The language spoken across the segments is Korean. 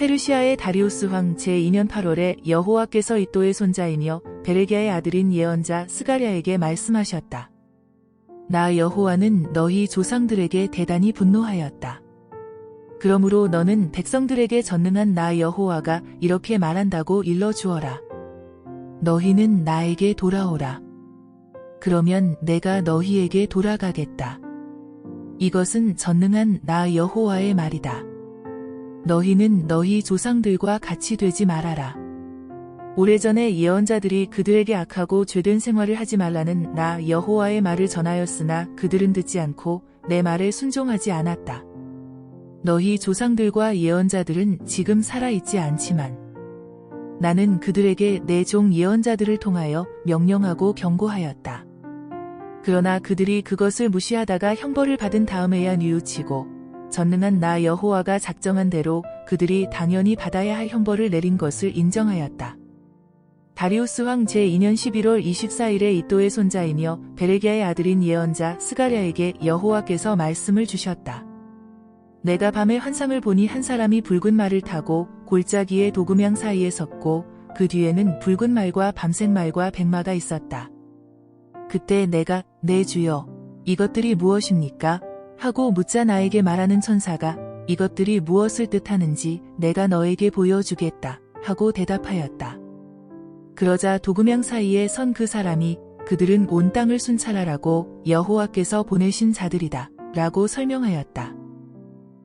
페르시아의 다리우스 왕 제2년 8월에 여호와께서 이또의 손자이며 베레기야의 아들인 예언자 스가랴에게 말씀하셨다. 나 여호와는 너희 조상들에게 대단히 분노하였다. 그러므로 너는 백성들에게 전능한 나 여호와가 이렇게 말한다고 일러주어라. 너희는 나에게 돌아오라. 그러면 내가 너희에게 돌아가겠다. 이것은 전능한 나 여호와의 말이다. 너희는 너희 조상들과 같이 되지 말아라. 오래전에 예언자들이 그들에게 악하고 죄된 생활을 하지 말라는 나 여호와의 말을 전하였으나 그들은 듣지 않고 내 말에 순종하지 않았다. 너희 조상들과 예언자들은 지금 살아있지 않지만 나는 그들에게 내 종 예언자들을 통하여 명령하고 경고하였다. 그러나 그들이 그것을 무시하다가 형벌을 받은 다음에야 뉘우치고 전능한 나 여호와가 작정한 대로 그들이 당연히 받아야 할 형벌을 내린 것을 인정하였다. 다리우스 왕 제2년 11월 24일에 이또의 손자이며 베레기야의 아들인 예언자 스가랴에게 여호와께서 말씀을 주셨다. 내가 밤에 환상을 보니 한 사람이 붉은 말을 타고 골짜기의 도금양 사이에 섰고 그 뒤에는 붉은 말과 밤색 말과 백마가 있었다. 그때 내가 내 주여 이것들이 무엇입니까? 하고 묻자 나에게 말하는 천사가 이것들이 무엇을 뜻하는지 내가 너에게 보여주겠다 하고 대답하였다. 그러자 도금양 사이에 선 그 사람이 그들은 온 땅을 순찰하라고 여호와께서 보내신 자들이다 라고 설명하였다.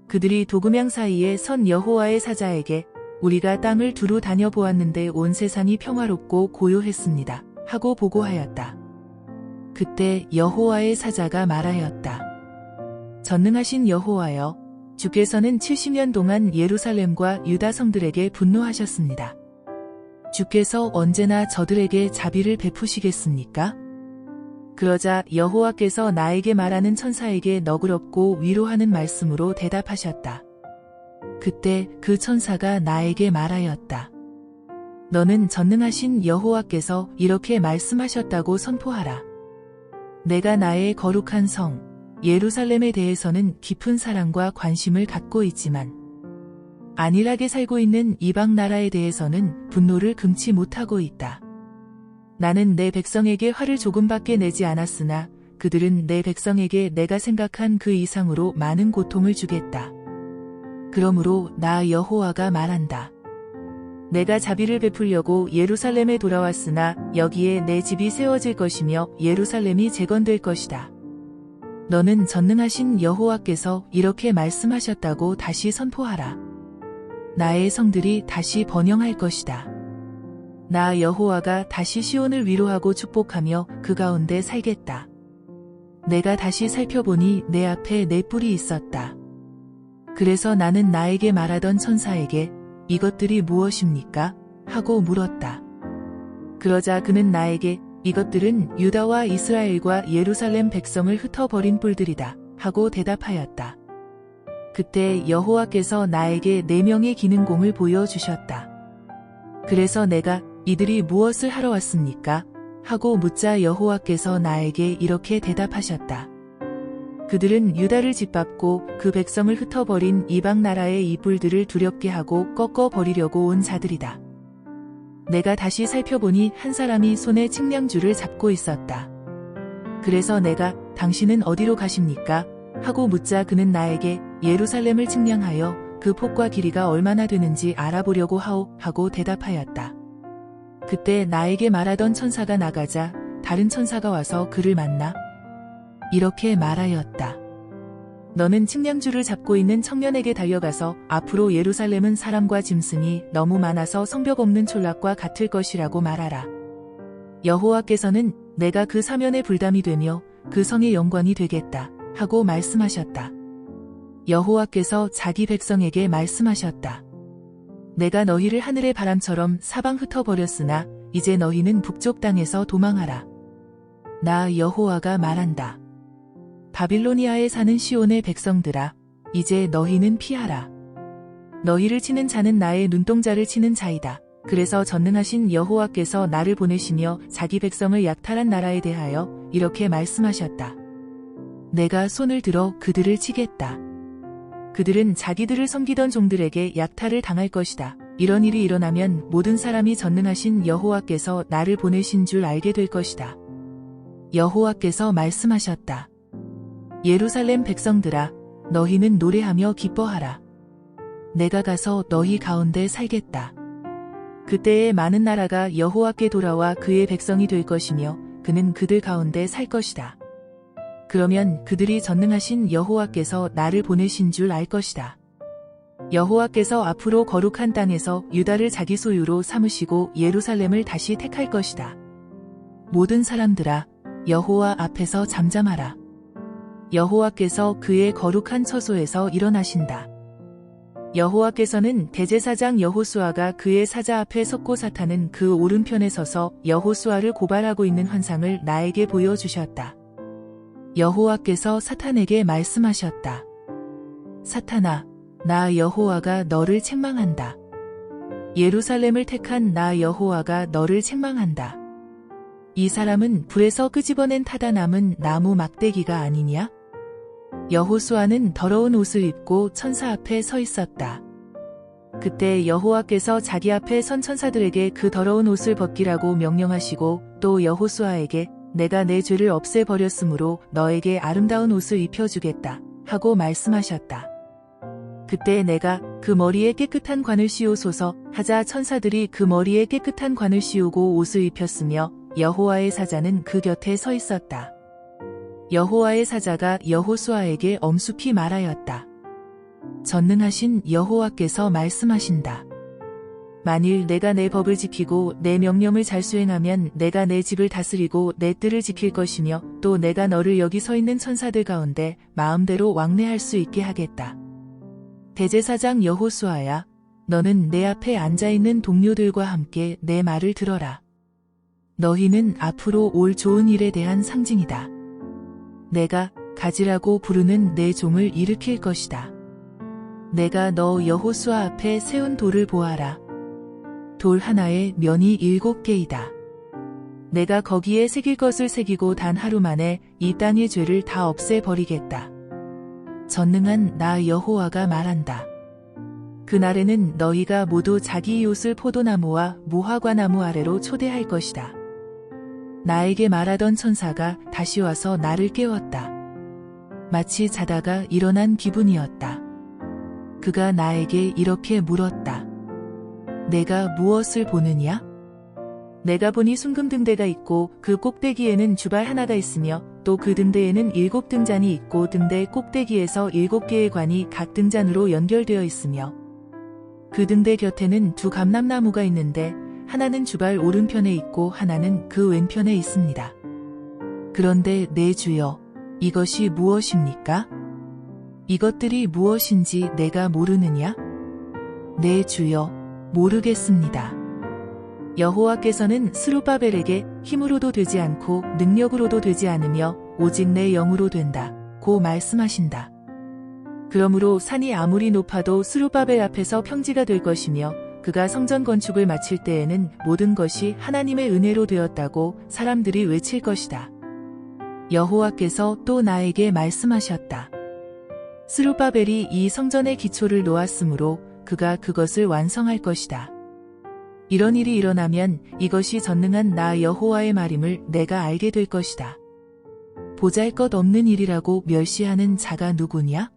그들이 도금양 사이에 선 여호와의 사자에게 우리가 땅을 두루 다녀보았는데 온 세상이 평화롭고 고요했습니다 하고 보고하였다. 그때 여호와의 사자가 말하였다. 전능하신 여호와여, 주께서는 70년 동안 예루살렘과 유다 성들에게 분노하셨습니다. 주께서 언제나 저들에게 자비를 베푸시겠습니까? 그러자 여호와께서 나에게 말하는 천사에게 너그럽고 위로하는 말씀으로 대답하셨다. 그때 그 천사가 나에게 말하였다. 너는 전능하신 여호와께서 이렇게 말씀하셨다고 선포하라. 내가 나의 거룩한 성 예루살렘에 대해서는 깊은 사랑과 관심을 갖고 있지만 안일하게 살고 있는 이방 나라에 대해서는 분노를 금치 못하고 있다. 나는 내 백성에게 화를 조금밖에 내지 않았으나 그들은 내 백성에게 내가 생각한 그 이상으로 많은 고통을 주겠다. 그러므로 나 여호와가 말한다. 내가 자비를 베풀려고 예루살렘에 돌아왔으나 여기에 내 집이 세워질 것이며 예루살렘이 재건될 것이다. 너는 전능하신 여호와께서 이렇게 말씀하셨다고 다시 선포하라. 나의 성들이 다시 번영할 것이다. 나 여호와가 다시 시온을 위로하고 축복하며 그 가운데 살겠다. 내가 다시 살펴보니 내 앞에 내 뿔이 있었다. 그래서 나는 나에게 말하던 천사에게 이것들이 무엇입니까? 하고 물었다. 그러자 그는 나에게 이것들은 유다와 이스라엘과 예루살렘 백성을 흩어버린 뿔들이다 하고 대답하였다. 그때 여호와께서 나에게 4명의 기능공을 보여주셨다. 그래서 내가 이들이 무엇을 하러 왔습니까? 하고 묻자 여호와께서 나에게 이렇게 대답하셨다. 그들은 유다를 짓밟고 그 백성을 흩어버린 이방 나라의 이 뿔들을 두렵게 하고 꺾어버리려고 온 자들이다. 내가 다시 살펴보니 한 사람이 손에 측량줄을 잡고 있었다. 그래서 내가 당신은 어디로 가십니까? 하고 묻자 그는 나에게 예루살렘을 측량하여 그 폭과 길이가 얼마나 되는지 알아보려고 하고 대답하였다. 그때 나에게 말하던 천사가 나가자 다른 천사가 와서 그를 만나 이렇게 말하였다. 너는 측량줄을 잡고 있는 청년에게 달려가서 앞으로 예루살렘은 사람과 짐승이 너무 많아서 성벽 없는 촌락과 같을 것이라고 말하라. 여호와께서는 내가 그 사면의 불담이 되며 그 성의 영광이 되겠다 하고 말씀하셨다. 여호와께서 자기 백성에게 말씀하셨다. 내가 너희를 하늘의 바람처럼 사방 흩어버렸으나 이제 너희는 북쪽 땅에서 도망하라. 나 여호와가 말한다. 바빌로니아에 사는 시온의 백성들아, 이제 너희는 피하라. 너희를 치는 자는 나의 눈동자를 치는 자이다. 그래서 전능하신 여호와께서 나를 보내시며 자기 백성을 약탈한 나라에 대하여 이렇게 말씀하셨다. 내가 손을 들어 그들을 치겠다. 그들은 자기들을 섬기던 종들에게 약탈을 당할 것이다. 이런 일이 일어나면 모든 사람이 전능하신 여호와께서 나를 보내신 줄 알게 될 것이다. 여호와께서 말씀하셨다. 예루살렘 백성들아, 너희는 노래하며 기뻐하라. 내가 가서 너희 가운데 살겠다. 그때에 많은 나라가 여호와께 돌아와 그의 백성이 될 것이며 그는 그들 가운데 살 것이다. 그러면 그들이 전능하신 여호와께서 나를 보내신 줄 알 것이다. 여호와께서 앞으로 거룩한 땅에서 유다를 자기 소유로 삼으시고 예루살렘을 다시 택할 것이다. 모든 사람들아, 여호와 앞에서 잠잠하라. 여호와께서 그의 거룩한 처소에서 일어나신다. 여호와께서는 대제사장 여호수아가 그의 사자 앞에 섰고 사탄은 그 오른편에 서서 여호수아를 고발하고 있는 환상을 나에게 보여주셨다. 여호와께서 사탄에게 말씀하셨다. 사탄아, 나 여호와가 너를 책망한다. 예루살렘을 택한 나 여호와가 너를 책망한다. 이 사람은 불에서 끄집어낸 타다 남은 나무 막대기가 아니냐? 여호수아는 더러운 옷을 입고 천사 앞에 서 있었다. 그때 여호와께서 자기 앞에 선 천사들에게 그 더러운 옷을 벗기라고 명령하시고 또 여호수아에게 내가 내 죄를 없애버렸으므로 너에게 아름다운 옷을 입혀주겠다 하고 말씀하셨다. 그때 내가 그 머리에 깨끗한 관을 씌우소서 하자 천사들이 그 머리에 깨끗한 관을 씌우고 옷을 입혔으며 여호와의 사자는 그 곁에 서 있었다. 여호와의 사자가 여호수아에게 엄숙히 말하였다. 전능하신 여호와께서 말씀하신다. 만일 내가 내 법을 지키고 내 명령을 잘 수행하면 내가 내 집을 다스리고 내 뜰을 지킬 것이며 또 내가 너를 여기 서 있는 천사들 가운데 마음대로 왕래할 수 있게 하겠다. 대제사장 여호수아야, 너는 내 앞에 앉아있는 동료들과 함께 내 말을 들어라. 너희는 앞으로 올 좋은 일에 대한 상징이다. 내가 가지라고 부르는 내 종을 일으킬 것이다. 내가 너 여호수아 앞에 세운 돌을 보아라. 돌 하나에 면이 7개이다. 내가 거기에 새길 것을 새기고 단 하루 만에 이 땅의 죄를 다 없애버리겠다. 전능한 나 여호와가 말한다. 그날에는 너희가 모두 자기 이웃을 포도나무와 무화과나무 아래로 초대할 것이다. 나에게 말하던 천사가 다시 와서 나를 깨웠다. 마치 자다가 일어난 기분이었다. 그가 나에게 이렇게 물었다. 내가 무엇을 보느냐? 내가 보니 순금 등대가 있고 그 꼭대기에는 주발 하나가 있으며 또 그 등대에는 7등잔이 있고 등대 꼭대기에서 7개의 관이 각 등잔으로 연결되어 있으며 그 등대 곁에는 2 감람나무가 있는데 하나는 주발 오른편에 있고 하나는 그 왼편에 있습니다. 그런데 내 주여, 이것이 무엇입니까? 이것들이 무엇인지 내가 모르느냐? 내 주여, 모르겠습니다. 여호와께서는 스룹바벨에게 힘으로도 되지 않고 능력으로도 되지 않으며 오직 내 영으로 된다 고 말씀하신다. 그러므로 산이 아무리 높아도 스룹바벨 앞에서 평지가 될 것이며 그가 성전 건축을 마칠 때에는 모든 것이 하나님의 은혜로 되었다고 사람들이 외칠 것이다. 여호와께서 또 나에게 말씀하셨다. 스룹바벨이 이 성전의 기초를 놓았으므로 그가 그것을 완성할 것이다. 이런 일이 일어나면 이것이 전능한 나 여호와의 말임을 내가 알게 될 것이다. 보잘것없는 일이라고 멸시하는 자가 누구냐?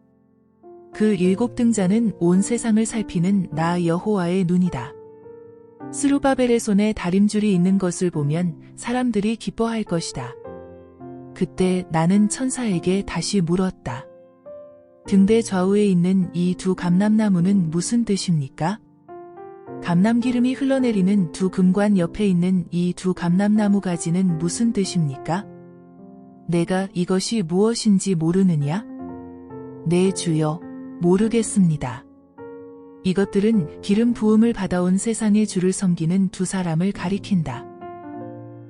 그 7등잔은 온 세상을 살피는 나 여호와의 눈이다. 스룹바벨의 손에 다림줄이 있는 것을 보면 사람들이 기뻐할 것이다. 그때 나는 천사에게 다시 물었다. 등대 좌우에 있는 이 2 감람나무는 무슨 뜻입니까? 감람기름이 흘러내리는 2 금관 옆에 있는 이 2 감람나무 가지는 무슨 뜻입니까? 내가 이것이 무엇인지 모르느냐? 내 주여, 모르겠습니다. 이것들은 기름 부음을 받아온 세상의 주를 섬기는 2 사람을 가리킨다.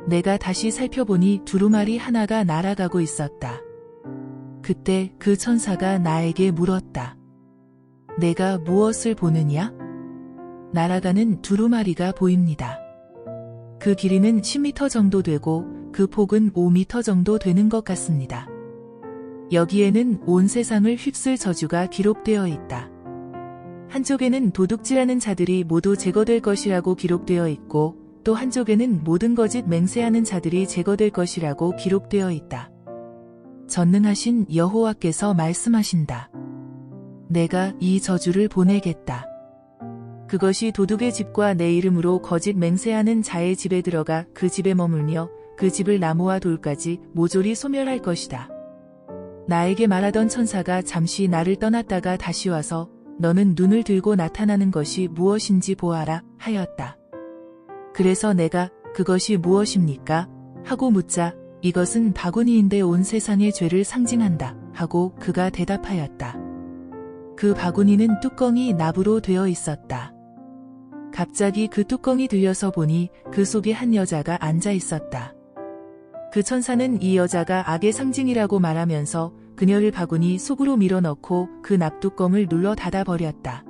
내가 다시 살펴보니 두루마리 하나가 날아가고 있었다. 그때 그 천사가 나에게 물었다. 내가 무엇을 보느냐? 날아가는 두루마리가 보입니다. 그 길이는 10m 정도 되고 그 폭은 5m 정도 되는 것 같습니다. 여기에는 온 세상을 휩쓸 저주가 기록되어 있다. 한쪽에는 도둑질하는 자들이 모두 제거될 것이라고 기록되어 있고 또 한쪽에는 모든 거짓 맹세하는 자들이 제거될 것이라고 기록되어 있다. 전능하신 여호와께서 말씀하신다. 내가 이 저주를 보내겠다. 그것이 도둑의 집과 내 이름으로 거짓 맹세하는 자의 집에 들어가 그 집에 머물며 그 집을 나무와 돌까지 모조리 소멸할 것이다. 나에게 말하던 천사가 잠시 나를 떠났다가 다시 와서 너는 눈을 들고 나타나는 것이 무엇인지 보아라 하였다. 그래서 내가 그것이 무엇입니까? 하고 묻자 이것은 바구니인데 온 세상의 죄를 상징한다 하고 그가 대답하였다. 그 바구니는 뚜껑이 납으로 되어 있었다. 갑자기 그 뚜껑이 들려서 보니 그 속에 한 여자가 앉아 있었다. 그 천사는 이 여자가 악의 상징이라고 말하면서 그녀를 바구니 속으로 밀어넣고 그 납뚜껑을 눌러 닫아버렸다.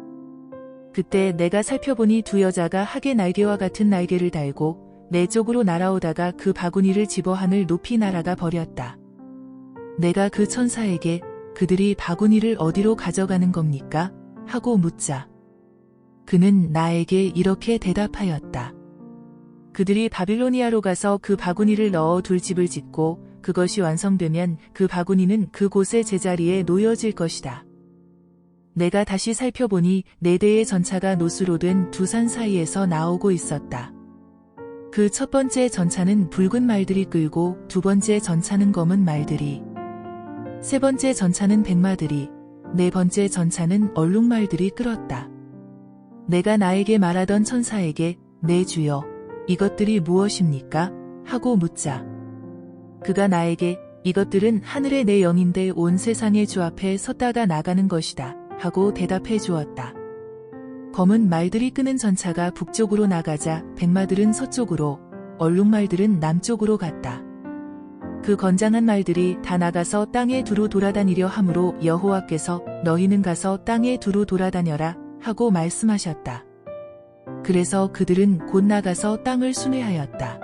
그때 내가 살펴보니 두 여자가 학의 날개와 같은 날개를 달고 내 쪽으로 날아오다가 그 바구니를 집어 하늘 높이 날아가 버렸다. 내가 그 천사에게 그들이 바구니를 어디로 가져가는 겁니까? 하고 묻자 그는 나에게 이렇게 대답하였다. 그들이 바빌로니아로 가서 그 바구니를 넣어 둘 집을 짓고 그것이 완성되면 그 바구니는 그곳의 제자리에 놓여질 것이다. 내가 다시 살펴보니 4대의 전차가 노수로 된 두 산 사이에서 나오고 있었다. 그 첫 번째 전차는 붉은 말들이 끌고 두 번째 전차는 검은 말들이, 세 번째 전차는 백마들이, 네 번째 전차는 얼룩말들이 끌었다. 내가 나에게 말하던 천사에게 내 주여 이것들이 무엇입니까? 하고 묻자 그가 나에게 이것들은 하늘의 내 영인데 온 세상의 주 앞에 섰다가 나가는 것이다 하고 대답해 주었다. 검은 말들이 끄는 전차가 북쪽으로 나가자 백마들은 서쪽으로, 얼룩말들은 남쪽으로 갔다. 그 건장한 말들이 다 나가서 땅에 두루 돌아다니려 하므로 여호와께서 너희는 가서 땅에 두루 돌아다녀라 하고 말씀하셨다. 그래서 그들은 곧 나가서 땅을 순회하였다.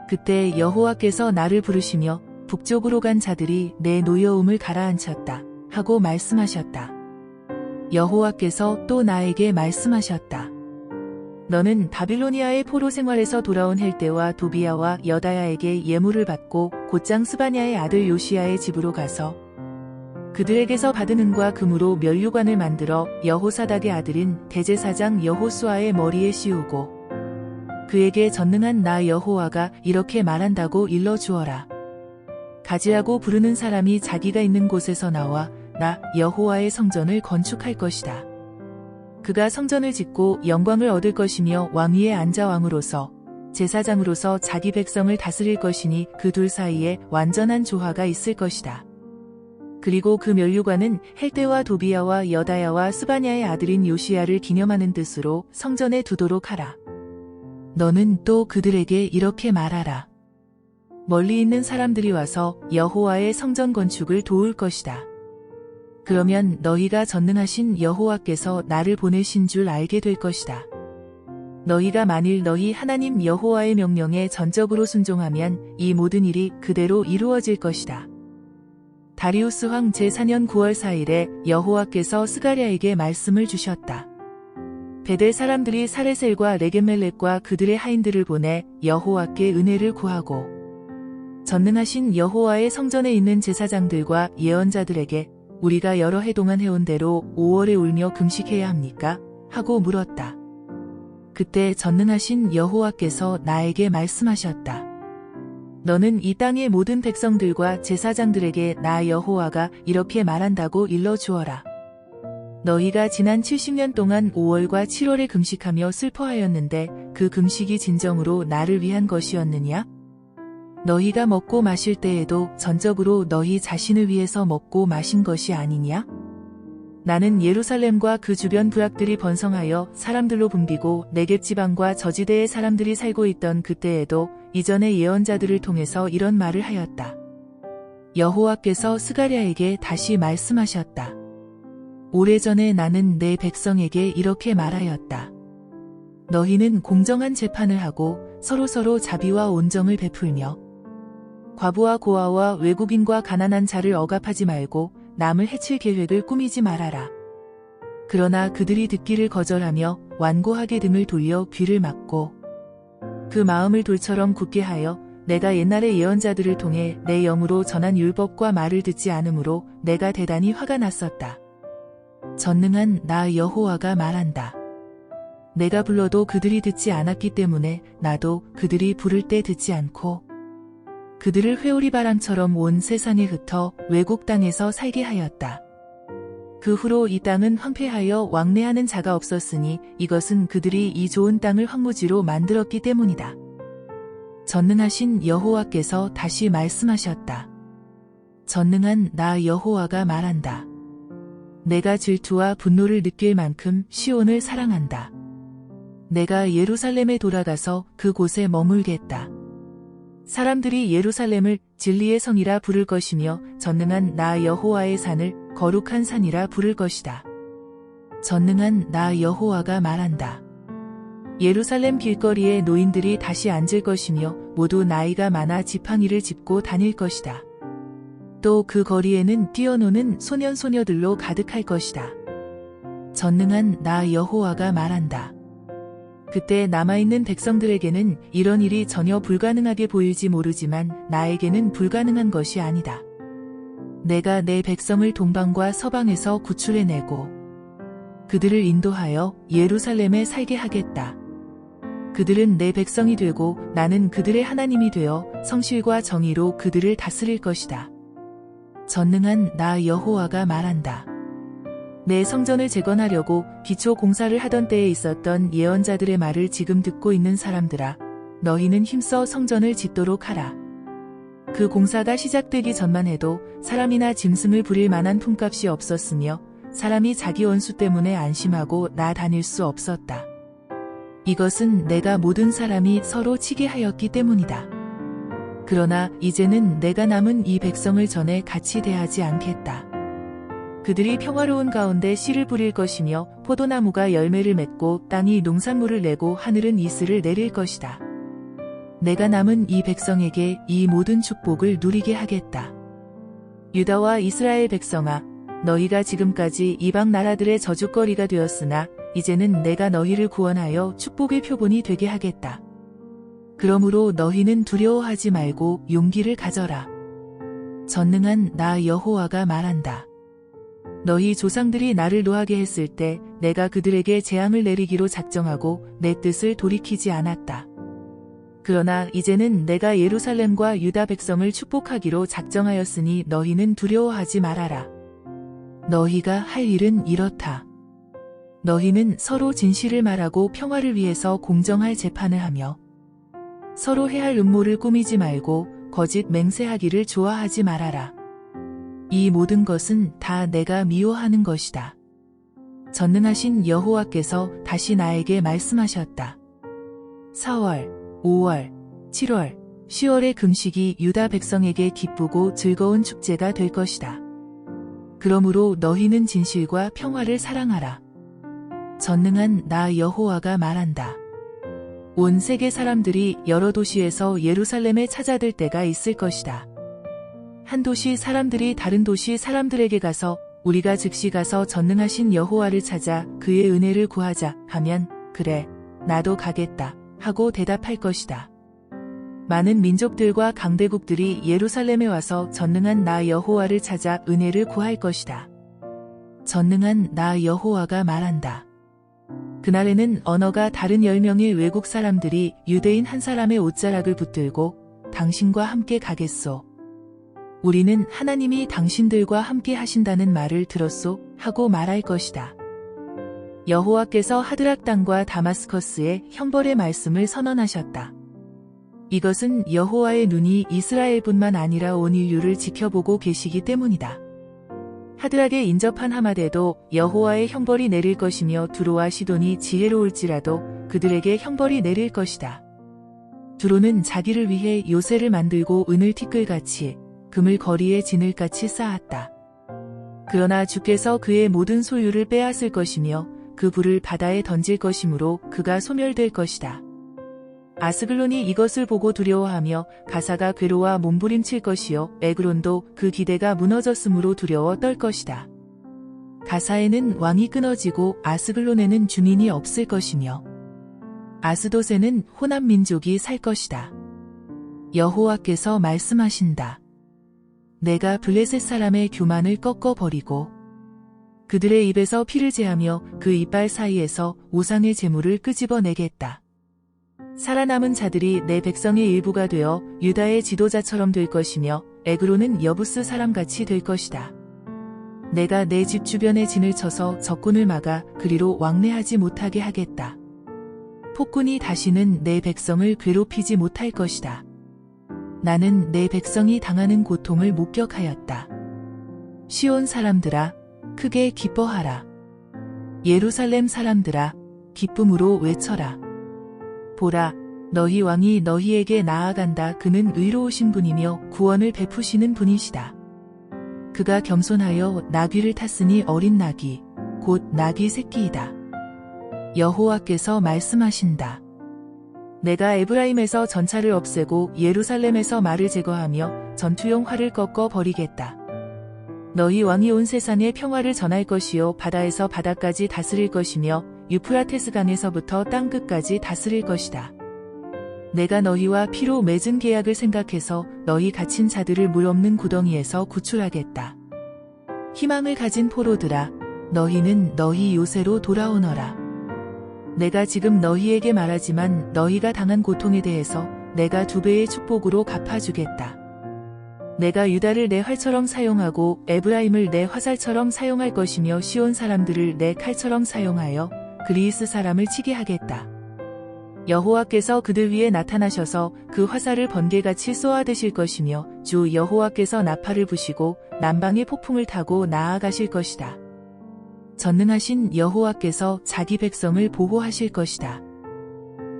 그때 여호와께서 나를 부르시며 북쪽으로 간 자들이 내 노여움을 가라앉혔다 하고 말씀하셨다. 여호와께서 또 나에게 말씀하셨다. 너는 바빌로니아의 포로 생활에서 돌아온 헬대와 도비야와 여다야에게 예물을 받고 곧장 스바냐의 아들 요시야의 집으로 가서 그들에게서 받은 은과 금으로 면류관을 만들어 여호사닥의 아들인 대제사장 여호수아의 머리에 씌우고 그에게 전능한 나 여호와가 이렇게 말한다고 일러주어라. 가지라고 부르는 사람이 자기가 있는 곳에서 나와 나 여호와의 성전을 건축할 것이다. 그가 성전을 짓고 영광을 얻을 것이며 왕위에 앉아 왕으로서 제사장으로서 자기 백성을 다스릴 것이니 그 둘 사이에 완전한 조화가 있을 것이다. 그리고 그 면류관은 헬대와 도비야와 여다야와 스바냐의 아들인 요시야를 기념하는 뜻으로 성전에 두도록 하라. 너는 또 그들에게 이렇게 말하라. 멀리 있는 사람들이 와서 여호와의 성전 건축을 도울 것이다. 그러면 너희가 전능하신 여호와께서 나를 보내신 줄 알게 될 것이다. 너희가 만일 너희 하나님 여호와의 명령에 전적으로 순종하면 이 모든 일이 그대로 이루어질 것이다. 다리우스 왕 제4년 9월 4일에 여호와께서 스가랴에게 말씀을 주셨다. 베델 사람들이 사레셀과 레겜멜렉과 그들의 하인들을 보내 여호와께 은혜를 구하고 전능하신 여호와의 성전에 있는 제사장들과 예언자들에게 우리가 여러 해 동안 해온 대로 5월에 울며 금식해야 합니까? 하고 물었다. 그때 전능하신 여호와께서 나에게 말씀하셨다. 너는 이 땅의 모든 백성들과 제사장들에게 나 여호와가 이렇게 말한다고 일러주어라. 너희가 지난 70년 동안 5월과 7월에 금식하며 슬퍼하였는데 그 금식이 진정으로 나를 위한 것이었느냐? 너희가 먹고 마실 때에도 전적으로 너희 자신을 위해서 먹고 마신 것이 아니냐? 나는 예루살렘과 그 주변 부락들이 번성하여 사람들로 붐비고 네겝 지방과 저지대의 사람들이 살고 있던 그때에도 이전의 예언자들을 통해서 이런 말을 하였다. 여호와께서 스가랴에게 다시 말씀하셨다. 오래전에 나는 내 백성에게 이렇게 말하였다. 너희는 공정한 재판을 하고 서로서로 자비와 온정을 베풀며 과부와 고아와 외국인과 가난한 자를 억압하지 말고 남을 해칠 계획을 꾸미지 말아라. 그러나 그들이 듣기를 거절하며 완고하게 등을 돌려 귀를 막고 그 마음을 돌처럼 굳게 하여 내가 옛날의 예언자들을 통해 내 영으로 전한 율법과 말을 듣지 않으므로 내가 대단히 화가 났었다. 전능한 나 여호와가 말한다. 내가 불러도 그들이 듣지 않았기 때문에 나도 그들이 부를 때 듣지 않고 그들을 회오리 바람처럼 온 세상에 흩어 외국 땅에서 살게 하였다. 그 후로 이 땅은 황폐하여 왕래하는 자가 없었으니 이것은 그들이 이 좋은 땅을 황무지로 만들었기 때문이다. 전능하신 여호와께서 다시 말씀하셨다. 전능한 나 여호와가 말한다. 내가 질투와 분노를 느낄 만큼 시온을 사랑한다. 내가 예루살렘에 돌아가서 그곳에 머물겠다. 사람들이 예루살렘을 진리의 성이라 부를 것이며 전능한 나 여호와의 산을 거룩한 산이라 부를 것이다. 전능한 나 여호와가 말한다. 예루살렘 길거리에 노인들이 다시 앉을 것이며 모두 나이가 많아 지팡이를 짚고 다닐 것이다. 또 그 거리에는 뛰어노는 소년 소녀들로 가득할 것이다. 전능한 나 여호와가 말한다. 그때 남아있는 백성들에게는 이런 일이 전혀 불가능하게 보일지 모르지만 나에게는 불가능한 것이 아니다. 내가 내 백성을 동방과 서방에서 구출해내고 그들을 인도하여 예루살렘에 살게 하겠다. 그들은 내 백성이 되고 나는 그들의 하나님이 되어 성실과 정의로 그들을 다스릴 것이다. 전능한 나 여호와가 말한다. 내 성전을 재건하려고 기초 공사를 하던 때에 있었던 예언자들의 말을 지금 듣고 있는 사람들아, 너희는 힘써 성전을 짓도록 하라. 그 공사가 시작되기 전만 해도 사람이나 짐승을 부릴 만한 품값이 없었으며 사람이 자기 원수 때문에 안심하고 다닐 수 없었다. 이것은 내가 모든 사람이 서로 치게 하였기 때문이다. 그러나 이제는 내가 남은 이 백성을 전에 같이 대하지 않겠다. 그들이 평화로운 가운데 씨를 뿌릴 것이며 포도나무가 열매를 맺고 땅이 농산물을 내고 하늘은 이슬을 내릴 것이다. 내가 남은 이 백성에게 이 모든 축복을 누리게 하겠다. 유다와 이스라엘 백성아, 너희가 지금까지 이방 나라들의 저주거리가 되었으나 이제는 내가 너희를 구원하여 축복의 표본이 되게 하겠다. 그러므로 너희는 두려워하지 말고 용기를 가져라. 전능한 나 여호와가 말한다. 너희 조상들이 나를 노하게 했을 때 내가 그들에게 재앙을 내리기로 작정하고 내 뜻을 돌이키지 않았다. 그러나 이제는 내가 예루살렘과 유다 백성을 축복하기로 작정하였으니 너희는 두려워하지 말아라. 너희가 할 일은 이렇다. 너희는 서로 진실을 말하고 평화를 위해서 공정할 재판을 하며 서로 해할 음모를 꾸미지 말고 거짓 맹세하기를 좋아하지 말아라. 이 모든 것은 다 내가 미워하는 것이다. 전능하신 여호와께서 다시 나에게 말씀하셨다. 4월, 5월, 7월, 10월의 금식이 유다 백성에게 기쁘고 즐거운 축제가 될 것이다. 그러므로 너희는 진실과 평화를 사랑하라. 전능한 나 여호와가 말한다. 온 세계 사람들이 여러 도시에서 예루살렘에 찾아들 때가 있을 것이다. 한 도시 사람들이 다른 도시 사람들에게 가서 우리가 즉시 가서 전능하신 여호와를 찾아 그의 은혜를 구하자 하면 그래, 나도 가겠다 하고 대답할 것이다. 많은 민족들과 강대국들이 예루살렘에 와서 전능한 나 여호와를 찾아 은혜를 구할 것이다. 전능한 나 여호와가 말한다. 그날에는 언어가 다른 10명의 외국 사람들이 유대인 한 사람의 옷자락을 붙들고 당신과 함께 가겠소. 우리는 하나님이 당신들과 함께 하신다는 말을 들었소 하고 말할 것이다. 여호와께서 하드락 땅과 다마스커스에 형벌의 말씀을 선언하셨다. 이것은 여호와의 눈이 이스라엘뿐만 아니라 온 인류를 지켜보고 계시기 때문이다. 하드락에 인접한 하마데도 여호와의 형벌이 내릴 것이며 두로와 시돈이 지혜로울지라도 그들에게 형벌이 내릴 것이다. 두로는 자기를 위해 요새를 만들고 은을 티끌같이 금을 거리에 진을같이 쌓았다. 그러나 주께서 그의 모든 소유를 빼앗을 것이며 그 불을 바다에 던질 것이므로 그가 소멸될 것이다. 아스글론이 이것을 보고 두려워하며 가사가 괴로워 몸부림칠 것이요 에그론도 그 기대가 무너졌으므로 두려워 떨 것이다. 가사에는 왕이 끊어지고 아스글론에는 주민이 없을 것이며 아스돗에는 호남 민족이 살 것이다. 여호와께서 말씀하신다. 내가 블레셋 사람의 교만을 꺾어버리고 그들의 입에서 피를 제하며 그 이빨 사이에서 우상의 재물을 끄집어내겠다. 살아남은 자들이 내 백성의 일부가 되어 유다의 지도자처럼 될 것이며 에그론은 여부스 사람같이 될 것이다. 내가 내 집 주변에 진을 쳐서 적군을 막아 그리로 왕래하지 못하게 하겠다. 폭군이 다시는 내 백성을 괴롭히지 못할 것이다. 나는 내 백성이 당하는 고통을 목격하였다. 시온 사람들아, 크게 기뻐하라. 예루살렘 사람들아, 기쁨으로 외쳐라. 보라, 너희 왕이 너희에게 나아간다. 그는 의로우신 분이며 구원을 베푸시는 분이시다. 그가 겸손하여 나귀를 탔으니 어린 나귀, 곧 나귀 새끼이다. 여호와께서 말씀하신다. 내가 에브라임에서 전차를 없애고 예루살렘에서 말을 제거하며 전투용 활을 꺾어 버리겠다. 너희 왕이 온 세상에 평화를 전할 것이요 바다에서 바다까지 다스릴 것이며 유프라테스 강에서부터 땅끝까지 다스릴 것이다. 내가 너희와 피로 맺은 계약을 생각해서 너희 갇힌 자들을 물 없는 구덩이에서 구출하겠다. 희망을 가진 포로들아, 너희는 너희 요새로 돌아오너라. 내가 지금 너희에게 말하지만 너희가 당한 고통에 대해서 내가 2배의 축복으로 갚아주겠다. 내가 유다를 내 활처럼 사용하고 에브라임을 내 화살처럼 사용할 것이며 시온 사람들을 내 칼처럼 사용하여 그리스 사람을 치게 하겠다. 여호와께서 그들 위에 나타나셔서 그 화살을 번개같이 쏘아드실 것이며 주 여호와께서 나팔을 부시고 남방의 폭풍을 타고 나아가실 것이다. 전능하신 여호와께서 자기 백성을 보호하실 것이다.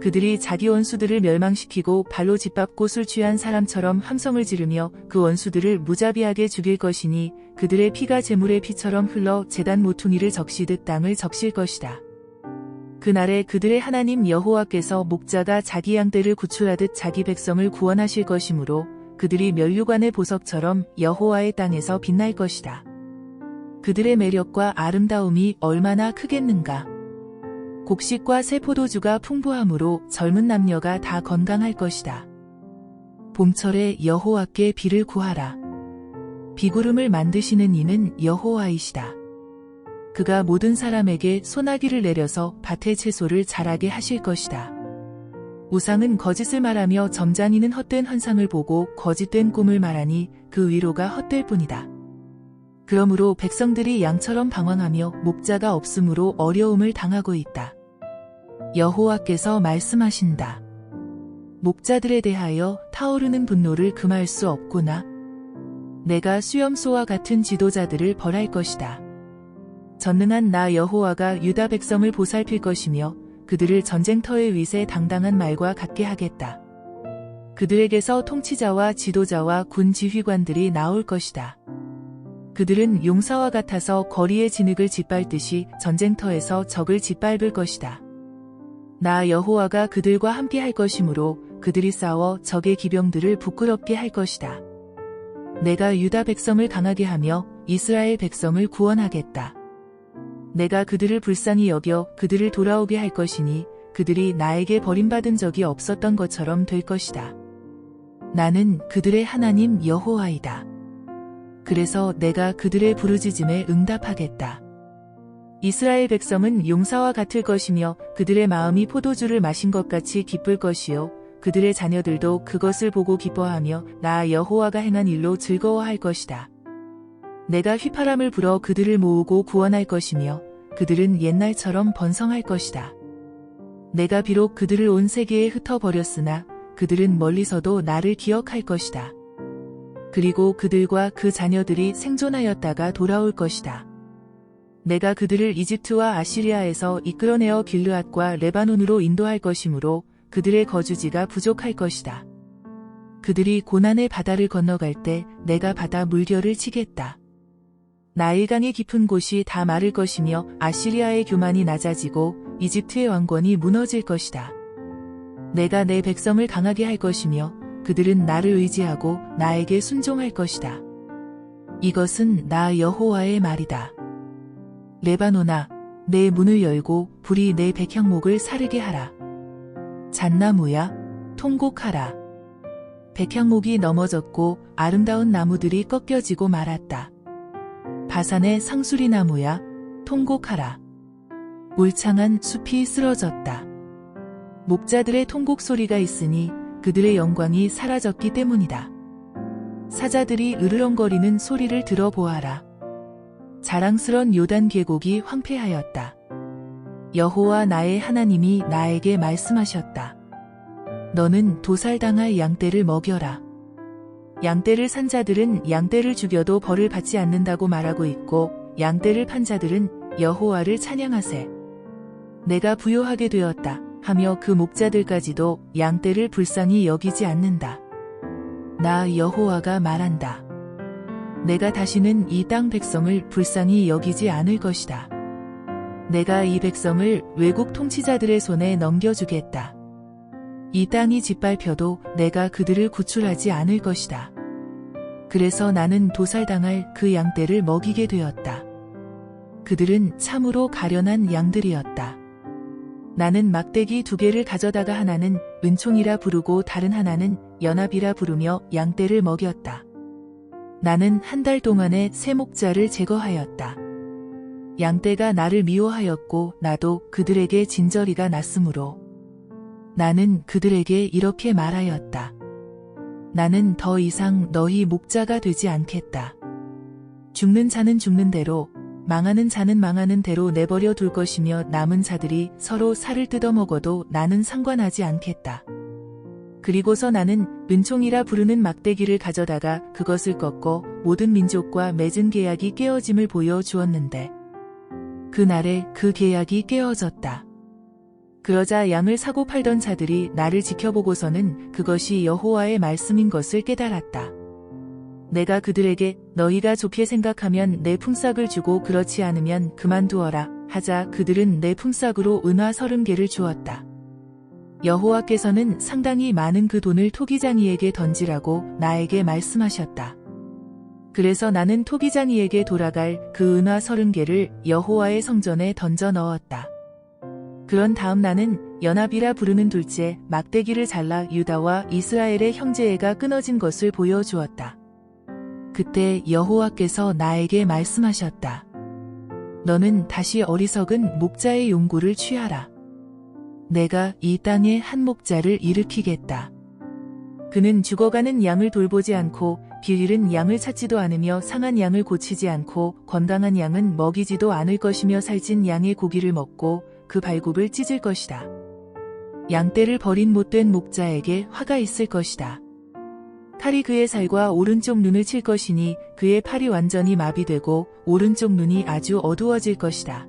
그들이 자기 원수들을 멸망시키고 발로 짓밟고 술 취한 사람처럼 함성을 지르며 그 원수들을 무자비하게 죽일 것이니 그들의 피가 제물의 피처럼 흘러 제단 모퉁이를 적시듯 땅을 적실 것이다. 그날에 그들의 하나님 여호와께서 목자가 자기 양떼를 구출하듯 자기 백성을 구원하실 것이므로 그들이 면류관의 보석처럼 여호와의 땅에서 빛날 것이다. 그들의 매력과 아름다움이 얼마나 크겠는가. 곡식과 새 포도주가 풍부함으로 젊은 남녀가 다 건강할 것이다. 봄철에 여호와께 비를 구하라. 비구름을 만드시는 이는 여호와이시다. 그가 모든 사람에게 소나기를 내려서 밭의 채소를 자라게 하실 것이다. 우상은 거짓을 말하며 점잖이는 헛된 환상을 보고 거짓된 꿈을 말하니 그 위로가 헛될 뿐이다. 그러므로 백성들이 양처럼 방황하며 목자가 없으므로 어려움을 당하고 있다. 여호와께서 말씀하신다. 목자들에 대하여 타오르는 분노를 금할 수 없구나. 내가 수염소와 같은 지도자들을 벌할 것이다. 전능한 나 여호와가 유다 백성을 보살필 것이며 그들을 전쟁터의 위세 당당한 말과 같게 하겠다. 그들에게서 통치자와 지도자와 군 지휘관들이 나올 것이다. 그들은 용사와 같아서 거리의 진흙을 짓밟듯이 전쟁터에서 적을 짓밟을 것이다. 나 여호와가 그들과 함께 할 것이므로 그들이 싸워 적의 기병들을 부끄럽게 할 것이다. 내가 유다 백성을 강하게 하며 이스라엘 백성을 구원하겠다. 내가 그들을 불쌍히 여겨 그들을 돌아오게 할 것이니 그들이 나에게 버림받은 적이 없었던 것처럼 될 것이다. 나는 그들의 하나님 여호와이다. 그래서 내가 그들의 부르짖음에 응답하겠다. 이스라엘 백성은 용사와 같을 것이며 그들의 마음이 포도주를 마신 것 같이 기쁠 것이요 그들의 자녀들도 그것을 보고 기뻐하며 나 여호와가 행한 일로 즐거워할 것이다. 내가 휘파람을 불어 그들을 모으고 구원할 것이며 그들은 옛날처럼 번성할 것이다. 내가 비록 그들을 온 세계에 흩어버렸으나 그들은 멀리서도 나를 기억할 것이다. 그리고 그들과 그 자녀들이 생존하였다가 돌아올 것이다. 내가 그들을 이집트와 아시리아에서 이끌어내어 길르앗과 레바논으로 인도할 것이므로 그들의 거주지가 부족할 것이다. 그들이 고난의 바다를 건너갈 때 내가 바다 물결을 치겠다. 나일강의 깊은 곳이 다 마를 것이며 아시리아의 교만이 낮아지고 이집트의 왕권이 무너질 것이다. 내가 내 백성을 강하게 할 것이며 그들은 나를 의지하고 나에게 순종할 것이다. 이것은 나 여호와의 말이다. 레바논아, 내 문을 열고 불이 내 백향목을 사르게 하라. 잣나무야, 통곡하라. 백향목이 넘어졌고 아름다운 나무들이 꺾여지고 말았다. 바산의 상수리 나무야, 통곡하라. 울창한 숲이 쓰러졌다. 목자들의 통곡 소리가 있으니 그들의 영광이 사라졌기 때문이다. 사자들이 으르렁거리는 소리를 들어보아라. 자랑스런 요단 계곡이 황폐하였다. 여호와 나의 하나님이 나에게 말씀하셨다. 너는 도살당할 양떼를 먹여라. 양떼를 산 자들은 양떼를 죽여도 벌을 받지 않는다고 말하고 있고 양떼를 판 자들은 여호와를 찬양하세. 내가 부요하게 되었다 하며 그 목자들까지도 양떼를 불쌍히 여기지 않는다. 나 여호와가 말한다. 내가 다시는 이 땅 백성을 불쌍히 여기지 않을 것이다. 내가 이 백성을 외국 통치자들의 손에 넘겨주겠다. 이 땅이 짓밟혀도 내가 그들을 구출하지 않을 것이다. 그래서 나는 도살당할 그 양떼를 먹이게 되었다. 그들은 참으로 가련한 양들이었다. 나는 막대기 2개를 가져다가 하나는 은총이라 부르고 다른 하나는 연합이라 부르며 양떼를 먹였다. 나는 한 달 동안에 새 목자를 제거하였다. 양떼가 나를 미워하였고 나도 그들에게 진저리가 났으므로 나는 그들에게 이렇게 말하였다. 나는 더 이상 너희 목자가 되지 않겠다. 죽는 자는 죽는 대로 망하는 자는 망하는 대로 내버려 둘 것이며 남은 자들이 서로 살을 뜯어먹어도 나는 상관하지 않겠다. 그리고서 나는 은총이라 부르는 막대기를 가져다가 그것을 꺾고 모든 민족과 맺은 계약이 깨어짐을 보여 주었는데 그날에 그 계약이 깨어졌다. 그러자 양을 사고 팔던 자들이 나를 지켜보고서는 그것이 여호와의 말씀인 것을 깨달았다. 내가 그들에게 너희가 좋게 생각하면 내 품삯을 주고 그렇지 않으면 그만두어라 하자 그들은 내 품삯으로 은화 30개를 주었다. 여호와께서는 상당히 많은 그 돈을 토기장이에게 던지라고 나에게 말씀하셨다. 그래서 나는 토기장이에게 돌아갈 그 은화 30개를 여호와의 성전에 던져 넣었다. 그런 다음 나는 연합이라 부르는 둘째 막대기를 잘라 유다와 이스라엘의 형제애가 끊어진 것을 보여주었다. 그때 여호와께서 나에게 말씀하셨다. 너는 다시 어리석은 목자의 용구를 취하라. 내가 이 땅에 한 목자를 일으키겠다. 그는 죽어가는 양을 돌보지 않고 비일은 양을 찾지도 않으며 상한 양을 고치지 않고 건강한 양은 먹이지도 않을 것이며 살찐 양의 고기를 먹고 그 발굽을 찢을 것이다. 양떼를 버린 못된 목자에게 화가 있을 것이다. 칼이 그의 살과 오른쪽 눈을 칠 것이니 그의 팔이 완전히 마비되고 오른쪽 눈이 아주 어두워질 것이다.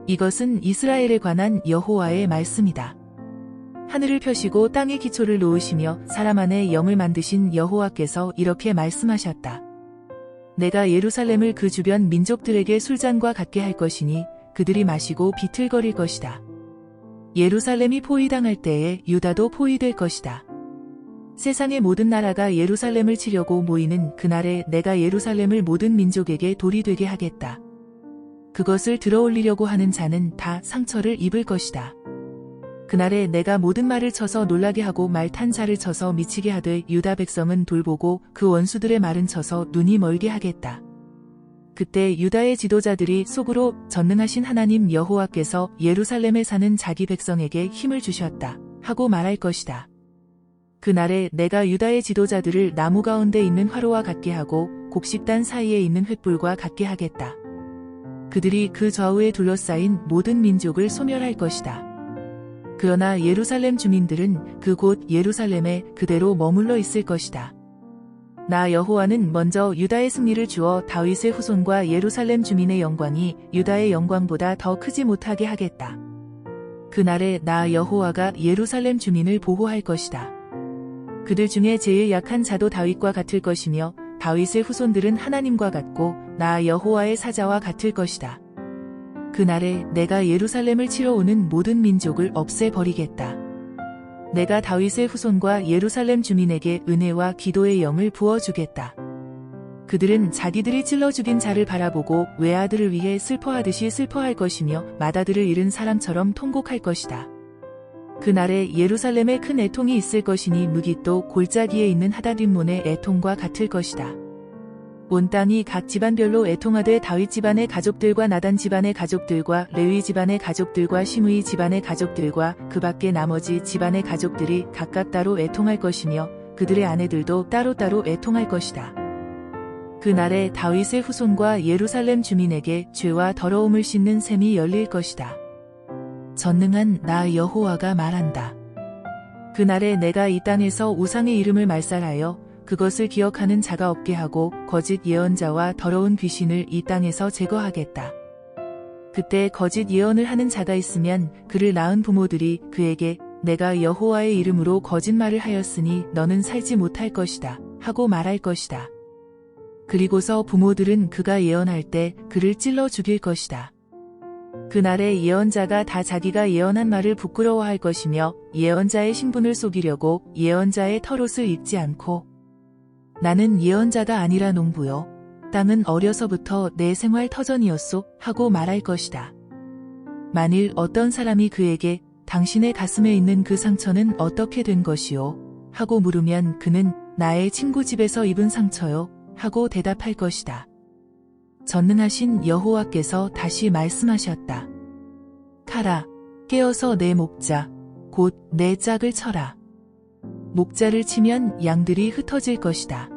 이것은 이스라엘에 관한 여호와의 말씀이다. 하늘을 펴시고 땅에 기초를 놓으시며 사람 안에 영을 만드신 여호와께서 이렇게 말씀하셨다. 내가 예루살렘을 그 주변 민족들에게 술잔과 같게 할 것이니 그들이 마시고 비틀거릴 것이다. 예루살렘이 포위당할 때에 유다도 포위될 것이다. 세상의 모든 나라가 예루살렘을 치려고 모이는 그날에 내가 예루살렘을 모든 민족에게 돌이 되게 하겠다. 그것을 들어올리려고 하는 자는 다 상처를 입을 것이다. 그날에 내가 모든 말을 쳐서 놀라게 하고 말 탄 자를 쳐서 미치게 하되 유다 백성은 돌보고 그 원수들의 말은 쳐서 눈이 멀게 하겠다. 그때 유다의 지도자들이 속으로 전능하신 하나님 여호와께서 예루살렘에 사는 자기 백성에게 힘을 주셨다 하고 말할 것이다. 그날에 내가 유다의 지도자들을 나무 가운데 있는 화로와 같게 하고 곡식단 사이에 있는 횃불과 같게 하겠다. 그들이 그 좌우에 둘러싸인 모든 민족을 소멸할 것이다. 그러나 예루살렘 주민들은 그곳 예루살렘에 그대로 머물러 있을 것이다. 나 여호와는 먼저 유다의 승리를 주어 다윗의 후손과 예루살렘 주민의 영광이 유다의 영광보다 더 크지 못하게 하겠다. 그날에 나 여호와가 예루살렘 주민을 보호할 것이다. 그들 중에 제일 약한 자도 다윗과 같을 것이며 다윗의 후손들은 하나님과 같고 나 여호와의 사자와 같을 것이다. 그날에 내가 예루살렘을 치러 오는 모든 민족을 없애버리겠다. 내가 다윗의 후손과 예루살렘 주민에게 은혜와 기도의 영을 부어주겠다. 그들은 자기들이 찔러 죽인 자를 바라보고 외아들을 위해 슬퍼하듯이 슬퍼할 것이며 맏아들을 잃은 사람처럼 통곡할 것이다. 그날에 예루살렘에 큰 애통이 있을 것이니 무깃도 골짜기에 있는 하닷림몬의 애통과 같을 것이다. 온 땅이 각 집안별로 애통하되 다윗 집안의 가족들과 나단 집안의 가족들과 레위 집안의 가족들과 시므이 집안의 가족들과 그 밖에 나머지 집안의 가족들이 각각 따로 애통할 것이며 그들의 아내들도 따로따로 애통할 것이다. 그날에 다윗의 후손과 예루살렘 주민에게 죄와 더러움을 씻는 샘이 열릴 것이다. 전능한 나 여호와가 말한다. 그날에 내가 이 땅에서 우상의 이름을 말살하여 그것을 기억하는 자가 없게 하고 거짓 예언자와 더러운 귀신을 이 땅에서 제거하겠다. 그때 거짓 예언을 하는 자가 있으면 그를 낳은 부모들이 그에게 내가 여호와의 이름으로 거짓말을 하였으니 너는 살지 못할 것이다 하고 말할 것이다. 그리고서 부모들은 그가 예언할 때 그를 찔러 죽일 것이다. 그날에 예언자가 다 자기가 예언한 말을 부끄러워할 것이며 예언자의 신분을 속이려고 예언자의 털옷을 입지 않고 나는 예언자가 아니라 농부요. 땅은 어려서부터 내 생활 터전이었소 하고 말할 것이다. 만일 어떤 사람이 그에게 당신의 가슴에 있는 그 상처는 어떻게 된 것이요? 하고 물으면 그는 나의 친구 집에서 입은 상처요. 하고 대답할 것이다. 전능하신 여호와께서 다시 말씀하셨다. 가라, 깨어서 내 목자, 곧 내 짝을 쳐라. 목자를 치면 양들이 흩어질 것이다.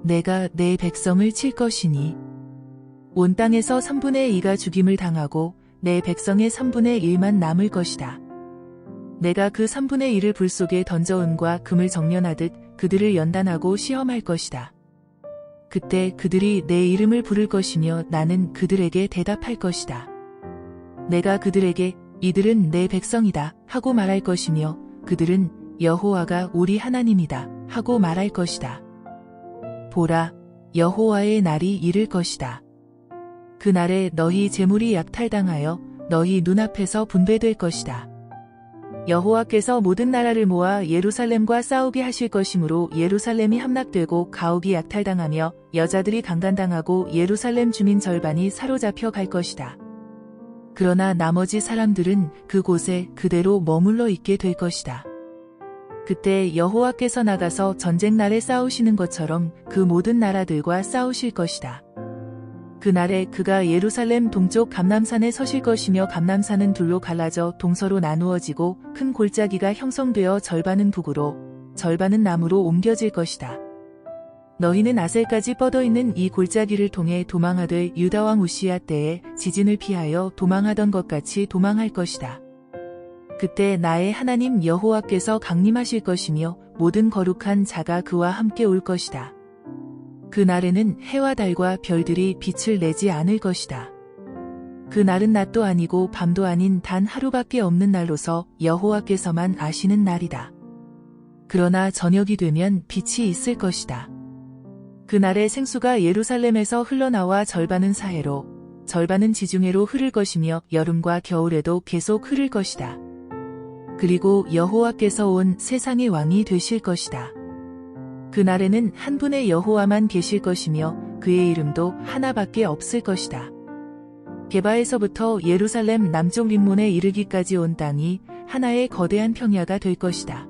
내가 내 백성을 칠 것이니 온 땅에서 3분의 2가 죽임을 당하고 내 백성의 3분의 1만 남을 것이다. 내가 그 3분의 1을 불 속에 던져 은과 금을 정련하듯 그들을 연단하고 시험할 것이다. 그때 그들이 내 이름을 부를 것이며 나는 그들에게 대답할 것이다. 내가 그들에게 이들은 내 백성이다 하고 말할 것이며 그들은 여호와가 우리 하나님이다 하고 말할 것이다. 보라, 여호와의 날이 이를 것이다. 그날에 너희 재물이 약탈당하여 너희 눈앞에서 분배될 것이다. 여호와께서 모든 나라를 모아 예루살렘과 싸우게 하실 것이므로 예루살렘이 함락되고 가옥이 약탈당하며 여자들이 강간당하고 예루살렘 주민 절반이 사로잡혀 갈 것이다. 그러나 나머지 사람들은 그곳에 그대로 머물러 있게 될 것이다. 그때 여호와께서 나가서 전쟁 날에 싸우시는 것처럼 그 모든 나라들과 싸우실 것이다. 그날에 그가 예루살렘 동쪽 감람산에 서실 것이며 감람산은 둘로 갈라져 동서로 나누어지고 큰 골짜기가 형성되어 절반은 북으로 절반은 남으로 옮겨질 것이다. 너희는 아셀까지 뻗어있는 이 골짜기를 통해 도망하되 유다왕 우시야 때에 지진을 피하여 도망하던 것 같이 도망할 것이다. 그때 나의 하나님 여호와께서 강림하실 것이며 모든 거룩한 자가 그와 함께 올 것이다. 그날에는 해와 달과 별들이 빛을 내지 않을 것이다. 그날은 낮도 아니고 밤도 아닌 단 하루밖에 없는 날로서 여호와께서만 아시는 날이다. 그러나 저녁이 되면 빛이 있을 것이다. 그날에 생수가 예루살렘에서 흘러나와 절반은 사해로, 절반은 지중해로 흐를 것이며 여름과 겨울에도 계속 흐를 것이다. 그리고 여호와께서 온 세상의 왕이 되실 것이다. 그날에는 한 분의 여호와만 계실 것이며 그의 이름도 하나밖에 없을 것이다. 게바에서부터 예루살렘 남쪽 림몬에 이르기까지 온 땅이 하나의 거대한 평야가 될 것이다.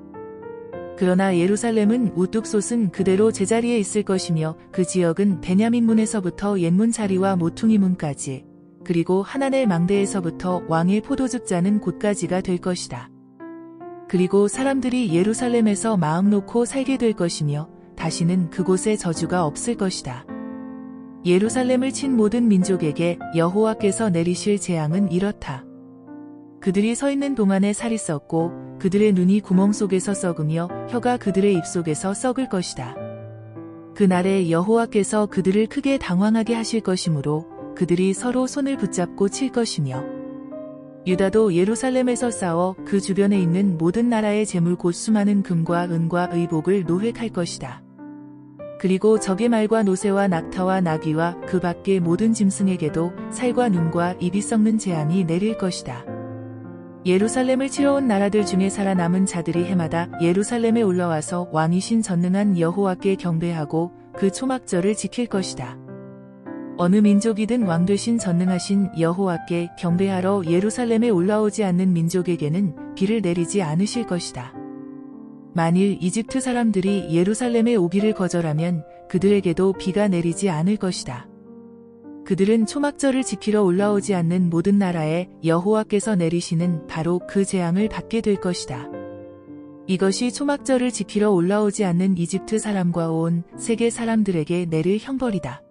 그러나 예루살렘은 우뚝 솟은 그대로 제자리에 있을 것이며 그 지역은 베냐민문에서부터 옛문 자리와 모퉁이 문까지 그리고 하나넬 망대에서부터 왕의 포도즙 자는 곳까지가 될 것이다. 그리고 사람들이 예루살렘에서 마음 놓고 살게 될 것이며 다시는 그곳에 저주가 없을 것이다. 예루살렘을 친 모든 민족에게 여호와께서 내리실 재앙은 이렇다. 그들이 서 있는 동안에 살이 썩고 그들의 눈이 구멍 속에서 썩으며 혀가 그들의 입속에서 썩을 것이다. 그날에 여호와께서 그들을 크게 당황하게 하실 것이므로 그들이 서로 손을 붙잡고 칠 것이며 유다도 예루살렘에서 싸워 그 주변에 있는 모든 나라의 재물 곧 수많은 금과 은과 의복을 노획할 것이다. 그리고 적의 말과 노새와 낙타와 나귀와 그 밖의 모든 짐승에게도 살과 눈과 입이 썩는 재앙이 내릴 것이다. 예루살렘을 치러 온 나라들 중에 살아남은 자들이 해마다 예루살렘에 올라와서 왕이신 전능한 여호와께 경배하고 그 초막절을 지킬 것이다. 어느 민족이든 왕 되신 전능하신 여호와께 경배하러 예루살렘에 올라오지 않는 민족에게는 비를 내리지 않으실 것이다. 만일 이집트 사람들이 예루살렘에 오기를 거절하면 그들에게도 비가 내리지 않을 것이다. 그들은 초막절을 지키러 올라오지 않는 모든 나라에 여호와께서 내리시는 바로 그 재앙을 받게 될 것이다. 이것이 초막절을 지키러 올라오지 않는 이집트 사람과 온 세계 사람들에게 내릴 형벌이다.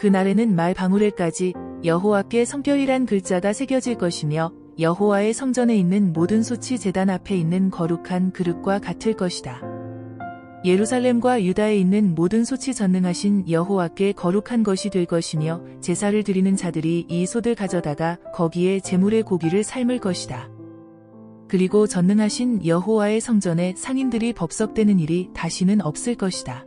그날에는 말 방울에까지 여호와께 성결이란 글자가 새겨질 것이며 여호와의 성전에 있는 모든 소치 제단 앞에 있는 거룩한 그릇과 같을 것이다. 예루살렘과 유다에 있는 모든 소치 전능하신 여호와께 거룩한 것이 될 것이며 제사를 드리는 자들이 이 솥을 가져다가 거기에 제물의 고기를 삶을 것이다. 그리고 전능하신 여호와의 성전에 상인들이 법석되는 일이 다시는 없을 것이다.